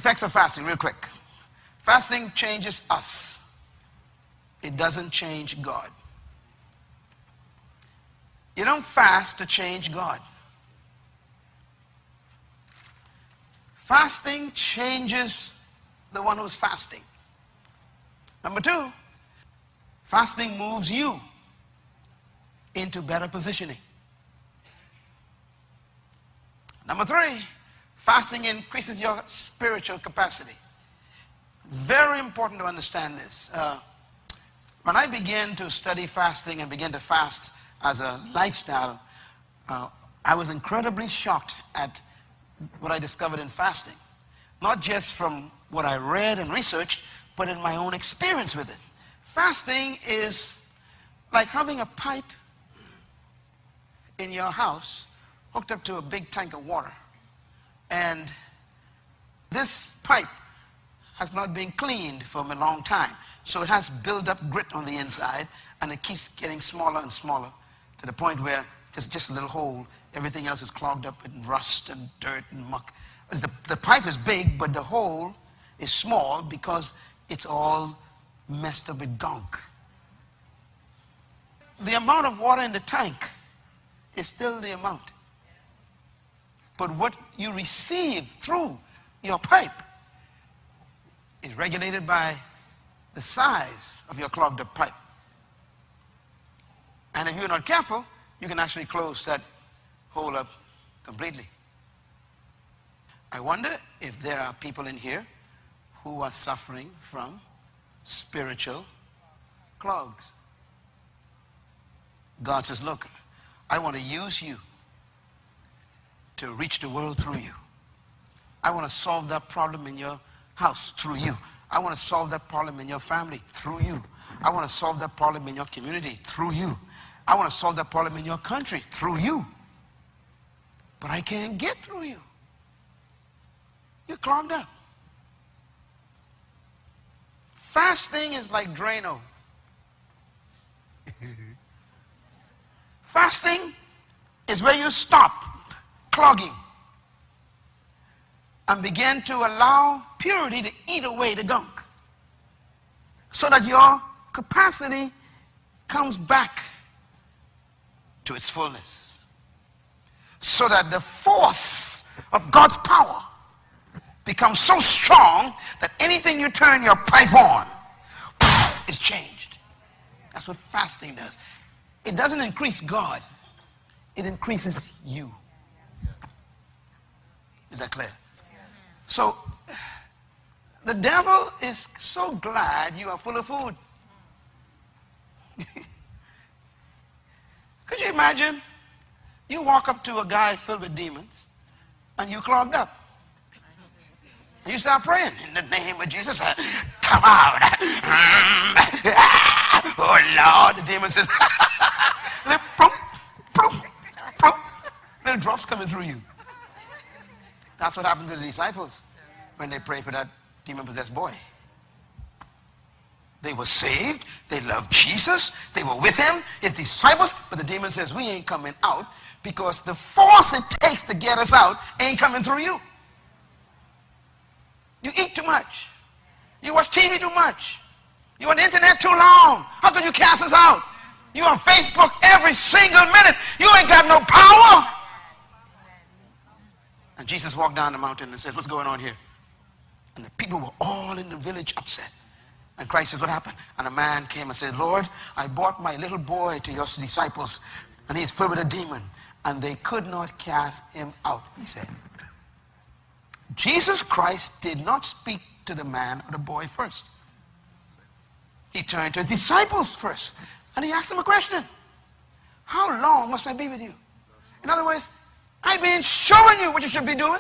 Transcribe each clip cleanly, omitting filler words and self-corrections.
effects of fasting, real quick. Fasting changes us. It doesn't change God. You don't fast to change God. Fasting changes the one who's fasting. Number two, fasting moves you into better positioning. Number three, fasting increases your spiritual capacity. Very important to understand this. When I began to study fasting and began to fast as a lifestyle, I was incredibly shocked at what I discovered in fasting. Not just from what I read and researched, but in my own experience with it. Fasting is like having a pipe in your house hooked up to a big tank of water. And this pipe has not been cleaned for a long time. So it has built up grit on the inside, and it keeps getting smaller and smaller to the point where there's just a little hole. Everything else is clogged up with rust and dirt and muck. The pipe is big, but the hole is small because it's all messed up with gunk. The amount of water in the tank is still the amount. But what you receive through your pipe is regulated by the size of your clogged up pipe. And if you're not careful, you can actually close that hole up completely. I wonder if there are people in here who are suffering from spiritual clogs. God says, look, I want to use you to reach the world through you. I want to solve that problem in your house through you. I want to solve that problem in your family through you. I want to solve that problem in your community through you. I want to solve that problem in your country through you. But I can't get through you. You're clogged up. Fasting is like Drano. Fasting is where you stop clogging and begin to allow purity to eat away the gunk so that your capacity comes back to its fullness, so that the force of God's power becomes so strong that anything you turn your pipe on is changed. That's what fasting does. It doesn't increase God, it increases you. Is that clear? So the devil is so glad you are full of food. Could you imagine? You walk up to a guy filled with demons and you clogged up. And you start praying in the name of Jesus. Come out. Oh Lord, the demon says, little drops coming through you. That's what happened to the disciples when they prayed for that demon-possessed boy. They were saved. They loved Jesus. They were with him, his disciples. But the demon says, we ain't coming out because the force it takes to get us out ain't coming through you. You eat too much. You watch TV too much. You on the internet too long. How can you cast us out? You on Facebook every single minute. You ain't got no power. And Jesus walked down the mountain and says, what's going on here? And the people were all in the village upset. And Christ says, what happened? And a man came and said, Lord, I brought my little boy to your disciples, and he's filled with a demon, and they could not cast him out, he said. Jesus Christ did not speak to the man or the boy first. He turned to his disciples first, and he asked them a question. How long must I be with you? In other words, I've been showing you what you should be doing.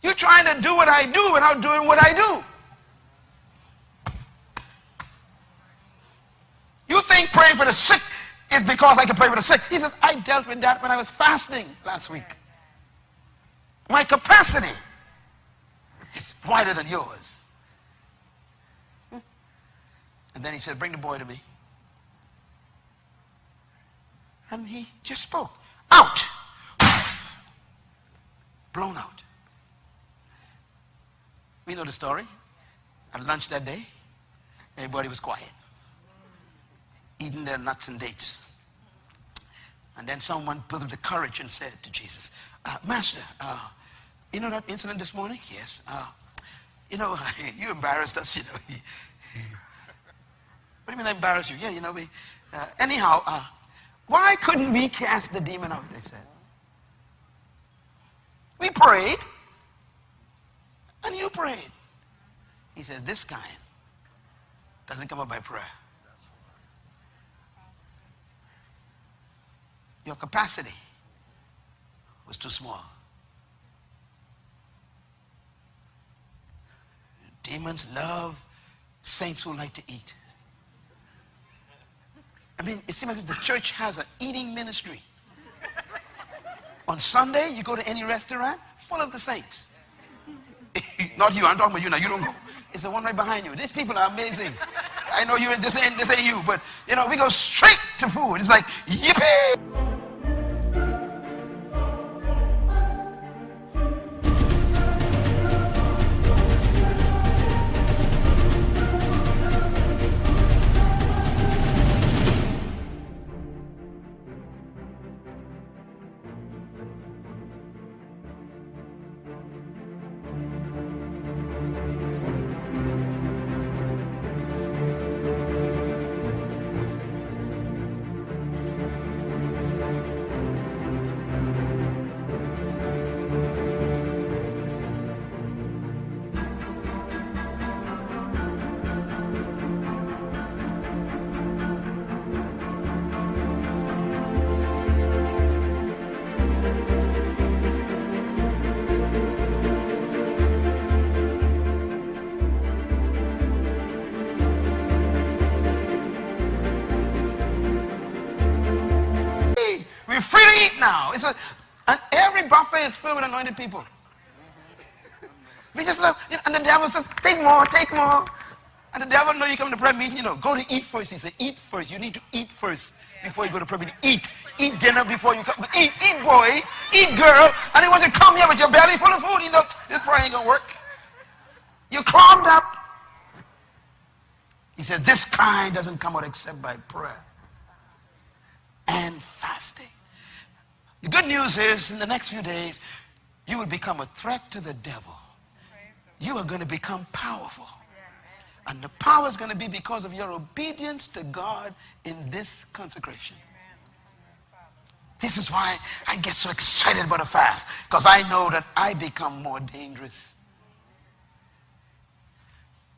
You're trying to do what I do without doing what I do. You think praying for the sick is because I can pray for the sick. He says, I dealt with that when I was fasting last week. My capacity is wider than yours. And then he said, bring the boy to me. And he just spoke. Out. Blown out. We know the story. At lunch that day, everybody was quiet, eating their nuts and dates. And then someone put up the courage and said to Jesus, Master, you know that incident this morning? Yes. You know, you embarrassed us, you know. What do you mean I embarrassed you? Yeah, you know, anyhow, why couldn't we cast the demon out, they said. We prayed, and you prayed. He says, this kind doesn't come up by prayer. Your capacity was too small. Demons love saints who like to eat. I mean, it seems as if the church has an eating ministry. On Sunday, you go to any restaurant, full of the saints. Not you, I'm talking about you now, you don't go. It's the one right behind you. These people are amazing. I know this ain't you, but you know, we go straight to food. It's like, yippee! We're free to eat now. And every buffet is filled with anointed people. We just love, you know, and the devil says, take more, take more. And the devil knows you come to prayer meeting, you know, go to eat first. He said, eat first. You need to eat first before you go to prayer meeting. Eat. Eat dinner before you come. Eat boy, eat girl. And he wants you to come here with your belly full of food. You know, this prayer ain't going to work. You're clogged up. He said, this kind doesn't come out except by prayer and fasting. The good news is, in the next few days, you will become a threat to the devil. You are going to become powerful. And the power is going to be because of your obedience to God in this consecration. This is why I get so excited about a fast, because I know that I become more dangerous.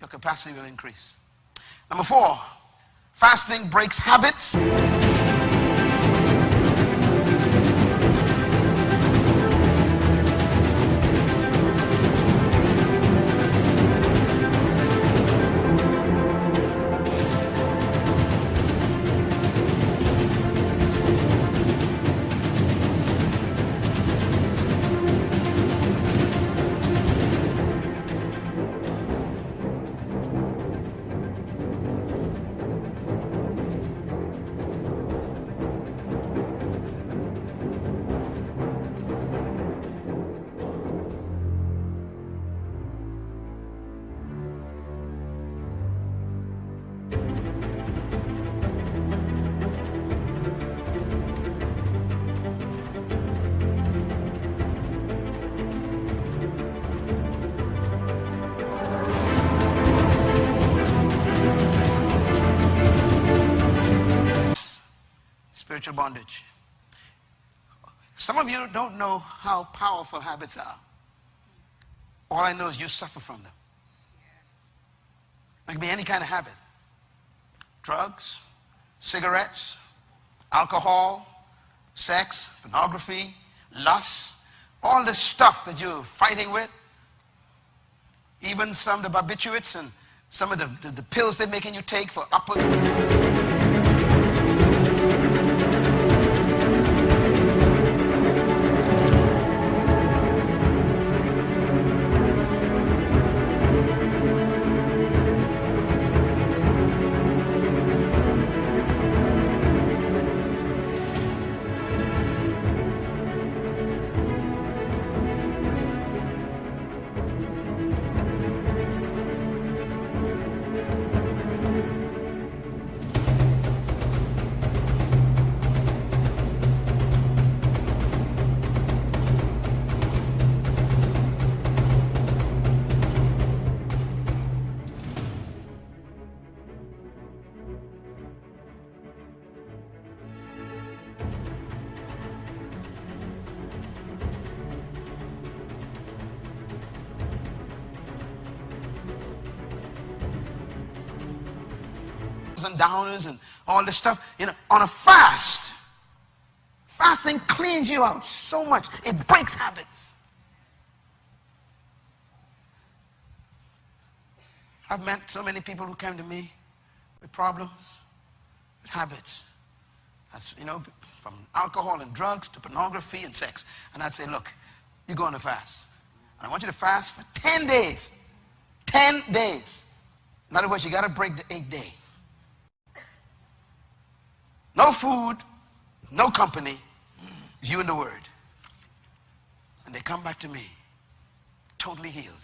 Your capacity will increase. Number 4, fasting breaks habits. Spiritual bondage. Some of you don't know how powerful habits are. All I know is you suffer from them. It can be any kind of habit. Drugs, cigarettes, alcohol, sex, pornography, lust, all this stuff that you're fighting with. Even some of the barbiturates and some of the pills they're making you take for upper... uppers and downers and all this stuff. You know, on a fast, fasting cleans you out so much. It breaks habits. I've met so many people who came to me with problems, with habits. As, you know, from alcohol and drugs to pornography and sex. And I'd say, look, you go on a fast. And I want you to fast for 10 days. 10 days. In other words, you got to break the 8th day. No food, no company, it's you and the Word. And they come back to me, totally healed.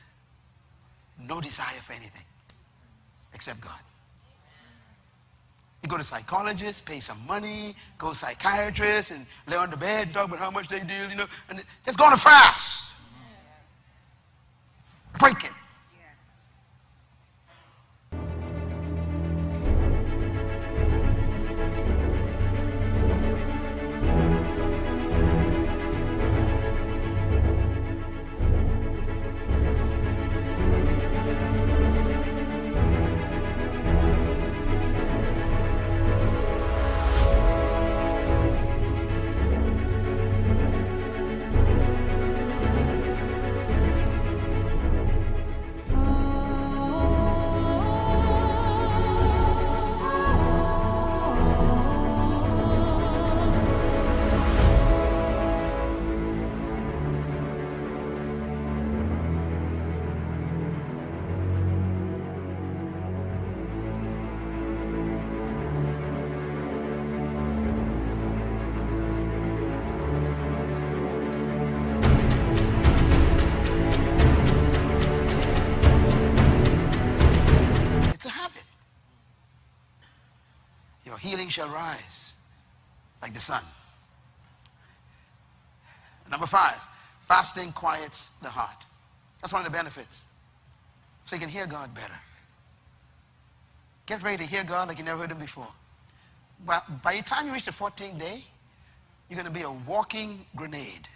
No desire for anything except God. You go to psychologists, pay some money, go to psychiatrists, and lay on the bed and talk about how much they deal, you know, and just go on a fast. Break it. Healing shall rise like the sun. Number 5, fasting quiets the heart. That's one of the benefits. So you can hear God better. Get ready to hear God like you never heard him before. By the time you reach the 14th day, you're going to be a walking grenade.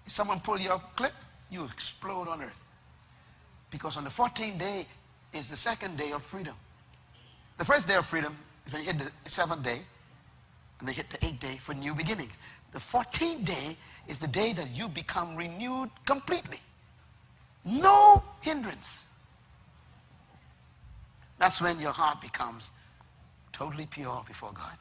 If someone pull your clip, you explode on earth. Because on the 14th day is the second day of freedom. The first day of freedom is when you hit the 7th day, and then hit the 8th day for new beginnings. The 14th day is the day that you become renewed completely. No hindrance. That's when your heart becomes totally pure before God.